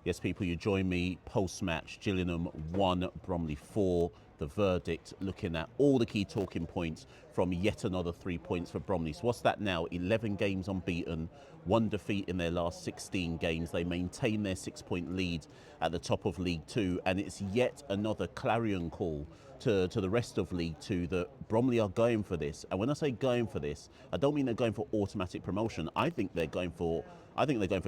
Yes, people, you join me post-match. Gillingham 1, Bromley 4. The verdict, looking at all the key talking points from yet another 3 points for Bromley. So what's that now? 11 games unbeaten, 1 defeat in their last 16 games. They maintain their 6-point lead at the top of League Two, and it's yet another clarion call to the rest of League Two that Bromley are going for this. And when I say going for this, I don't mean they're going for automatic promotion. I think they're going for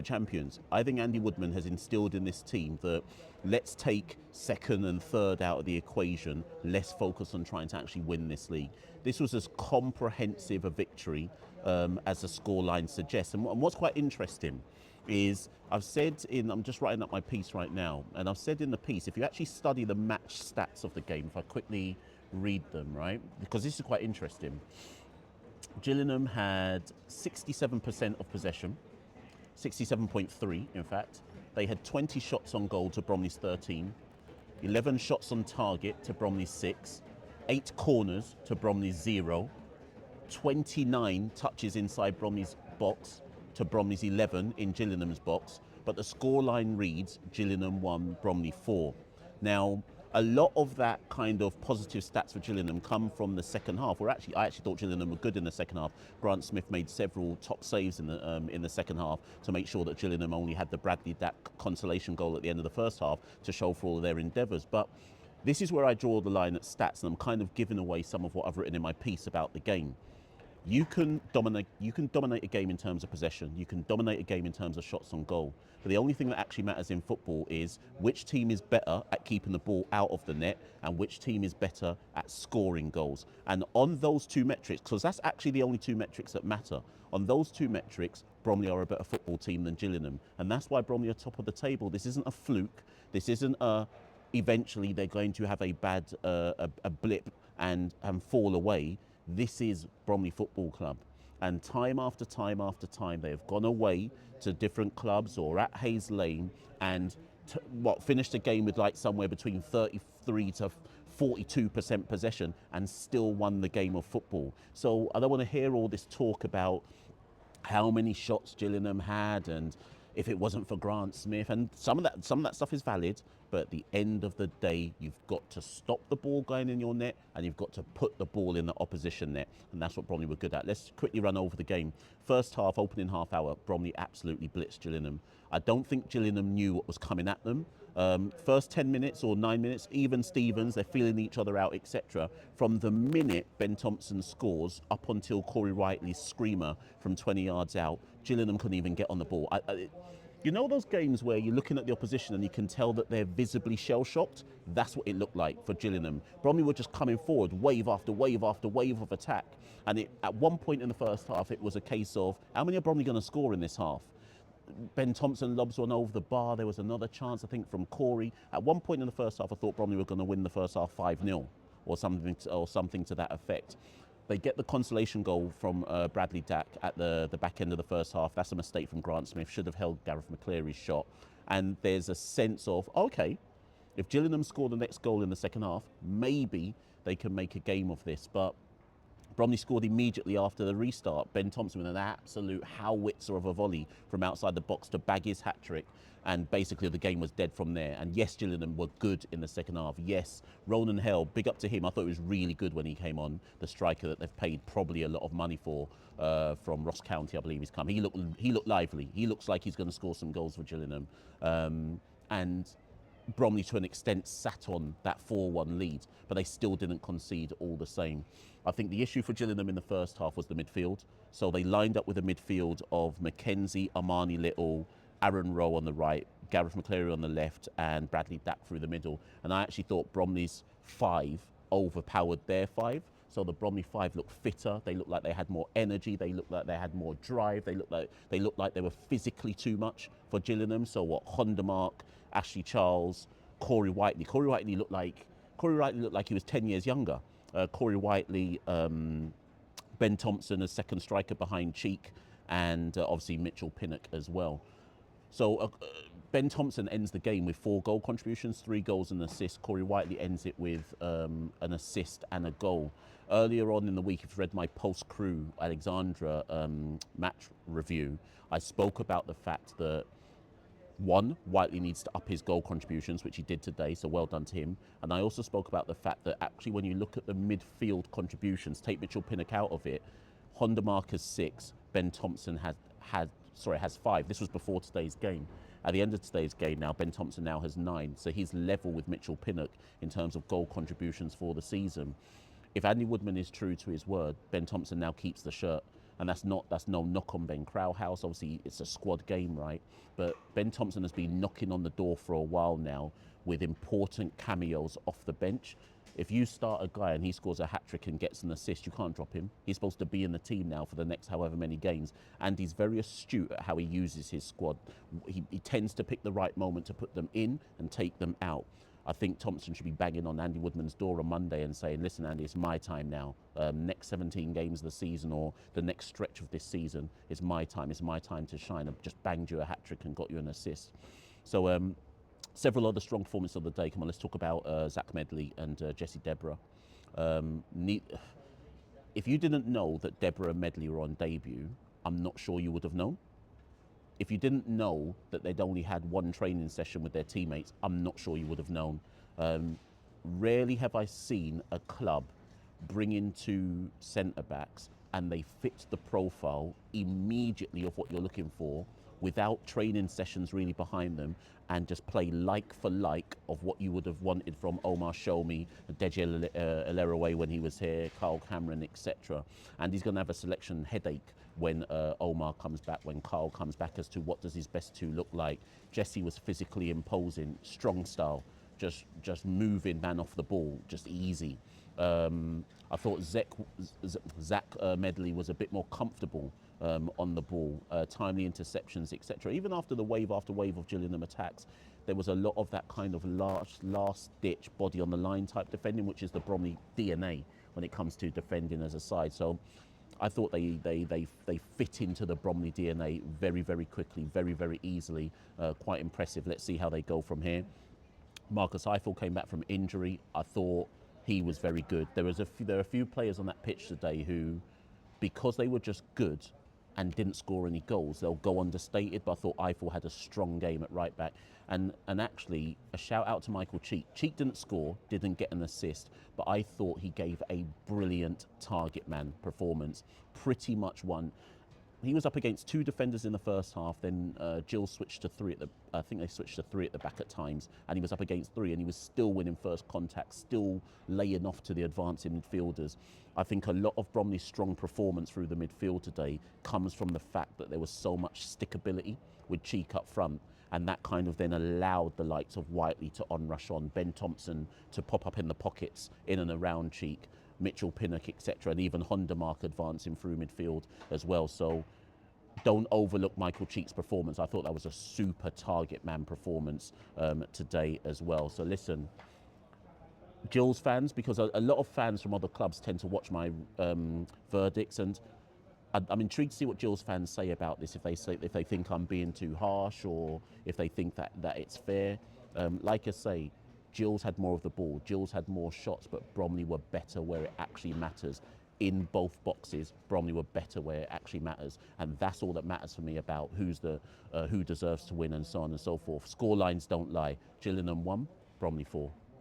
champions. I think Andy Woodman has instilled in this team that let's take second and third out of the equation, less focus on trying to actually win this league. This was as comprehensive a victory as the scoreline suggests. And what's quite interesting is I'm just writing up my piece right now, and I've said in the piece, if you actually study the match stats of the game, if I quickly read them, right, because this is quite interesting. Gillingham had 67% of possession, 67.3 in fact. They had 20 shots on goal to Bromley's 13, 11 shots on target to Bromley's 6, 8 corners to Bromley's 0, 29 touches inside Bromley's box to Bromley's 11 in Gillingham's box, but the scoreline reads Gillingham 1, Bromley 4. Now, a lot of that kind of positive stats for Gillingham come from the second half. I actually thought Gillingham were good in the second half. Grant Smith made several top saves in the second half to make sure that Gillingham only had the Bradley Dack consolation goal at the end of the first half to show for all of their endeavours. But this is where I draw the line at stats, and I'm kind of giving away some of what I've written in my piece about the game. You can dominate a game in terms of possession. You can dominate a game in terms of shots on goal. But the only thing that actually matters in football is which team is better at keeping the ball out of the net and which team is better at scoring goals. And on those two metrics, because that's actually the only two metrics that matter, on those two metrics, Bromley are a better football team than Gillingham. And that's why Bromley are top of the table. This isn't a fluke. This isn't eventually they're going to have a bad a blip and fall away. This is Bromley Football Club. And time after time after time, they have gone away to different clubs or at Hayes Lane and finished a game with like somewhere between 33 to 42% possession and still won the game of football. So I don't want to hear all this talk about how many shots Gillingham had and if it wasn't for Grant Smith, and some of that stuff is valid, but at the end of the day, you've got to stop the ball going in your net and you've got to put the ball in the opposition net, and that's what Bromley were good at. Let's quickly run over the game. First half, opening half hour, Bromley absolutely blitzed Gillingham. I don't think Gillingham knew what was coming at them. First 10 minutes or 9 minutes, even Stevens, they're feeling each other out, etc. From the minute Ben Thompson scores up until Corey Whiteley's screamer from 20 yards out, Gillingham couldn't even get on the ball. You know those games where you're looking at the opposition and you can tell that they're visibly shell-shocked? That's what it looked like for Gillingham. Bromley were just coming forward, wave after wave after wave of attack. And at one point in the first half, it was a case of, how many are Bromley going to score in this half? Ben Thompson lobs one over the bar. There was another chance, I think, from Corey. At one point in the first half, I thought Bromley were going to win the first half 5-0 or something to that effect. They get the consolation goal from Bradley Dack at the back end of the first half. That's a mistake from Grant Smith. Should have held Gareth McCleary's shot. And there's a sense of, okay, if Gillingham score the next goal in the second half, maybe they can make a game of this. But Bromley scored immediately after the restart. Ben Thompson with an absolute howitzer of a volley from outside the box to bag his hat-trick, and basically the game was dead from there. And yes, Gillingham were good in the second half. Yes, Ronan Hell, big up to him. I thought it was really good when he came on, the striker that they've paid probably a lot of money for from Ross County, I believe he's come. He looked lively. He looks like he's going to score some goals for Gillingham. And Bromley, to an extent, sat on that 4-1 lead, but they still didn't concede all the same. I think the issue for Gillingham in the first half was the midfield. So they lined up with a midfield of Mackenzie, Armani Little, Aaron Rowe on the right, Gareth McCleary on the left, and Bradley Dack through the middle. And I actually thought Bromley's 5 overpowered their 5. So the Bromley 5 looked fitter. They looked like they had more energy. They looked like they had more drive. They looked like they were physically too much for Gillingham. So what? Honda Mark, Ashley Charles, Corey Whiteley. Corey Whiteley looked like he was 10 years younger. Corey Whiteley, Ben Thompson as second striker behind Cheek, and obviously Mitchell Pinnock as well. So Ben Thompson ends the game with 4 goal contributions, 3 goals and an assist. Corey Whiteley ends it with an assist and a goal. Earlier on in the week, if you've read my post-Crewe Alexandra match review, I spoke about the fact that One, Whiteley needs to up his goal contributions, which he did today, so well done to him. And I also spoke about the fact that actually when you look at the midfield contributions, take Mitchell Pinnock out of it, Honda Mark has 6, Ben Thompson has 5. This was before today's game. At the end of today's game now, Ben Thompson now has 9, so he's level with Mitchell Pinnock in terms of goal contributions for the season. If Andy Woodman is true to his word, Ben Thompson now keeps the shirt. And that's no knock on Ben Crowhouse. Obviously, it's a squad game, right? But Ben Thompson has been knocking on the door for a while now with important cameos off the bench. If you start a guy and he scores a hat-trick and gets an assist, you can't drop him. He's supposed to be in the team now for the next however many games. And he's very astute at how he uses his squad. He tends to pick the right moment to put them in and take them out. I think Thompson should be banging on Andy Woodman's door on Monday and saying, listen, Andy, it's my time now. Next 17 games of the season or the next stretch of this season is my time. It's my time to shine. I've just banged you a hat-trick and got you an assist. So several other strong performances of the day. Come on, let's talk about Zach Medley and Jesse Deborah. If you didn't know that Deborah and Medley were on debut, I'm not sure you would have known. If you didn't know that they'd only had one training session with their teammates, I'm not sure you would have known. Rarely have I seen a club bring in 2 centre-backs and they fit the profile immediately of what you're looking for without training sessions really behind them and just play like for like of what you would have wanted from Omar Shomi, Deji Eleraway when he was here, Carl Cameron, etc. And he's going to have a selection headache when Omar comes back, when Carl comes back, as to what does his best 2 look like. Jesse was physically imposing, strong style, just moving man off the ball, just easy. I thought Zach Medley was a bit more comfortable on the ball, timely interceptions, etc. Even after wave of Gillingham attacks, there was a lot of that kind of last-ditch body on the line type defending, which is the Bromley DNA when it comes to defending as a side. So I thought they fit into the Bromley DNA very, very quickly, very, very easily. Quite impressive. Let's see how they go from here. Marcus Eiffel came back from injury. I thought he was very good. There are a few players on that pitch today who, because they were just good and didn't score any goals, they'll go understated. But I thought Eiffel had a strong game at right back. And actually, a shout out to Michael Cheek. Cheek didn't score, didn't get an assist, but I thought he gave a brilliant target man performance. Pretty much won. He was up against 2 defenders in the first half, then Jill switched to 3 I think they switched to 3 at the back at times, and he was up against 3 and he was still winning first contact, still laying off to the advancing midfielders. I think a lot of Bromley's strong performance through the midfield today comes from the fact that there was so much stickability with Cheek up front, and that kind of then allowed the likes of Whiteley to onrush on, Ben Thompson to pop up in the pockets in and around Cheek, Mitchell Pinnock, etc., and even Honda Mark advancing through midfield as well. So don't overlook Michael Cheek's performance. I thought that was a super target man performance today as well. So listen, Gills fans, because a lot of fans from other clubs tend to watch my verdicts, and I'm intrigued to see what Gills fans say about this. If they think I'm being too harsh, or if they think that it's fair. Like I say, Gills had more of the ball. Gills had more shots, but Bromley were better where it actually matters. In both boxes, Bromley were better where it actually matters, and that's all that matters for me about who deserves to win and so on and so forth. Scorelines don't lie. Gillingham 1, Bromley 4.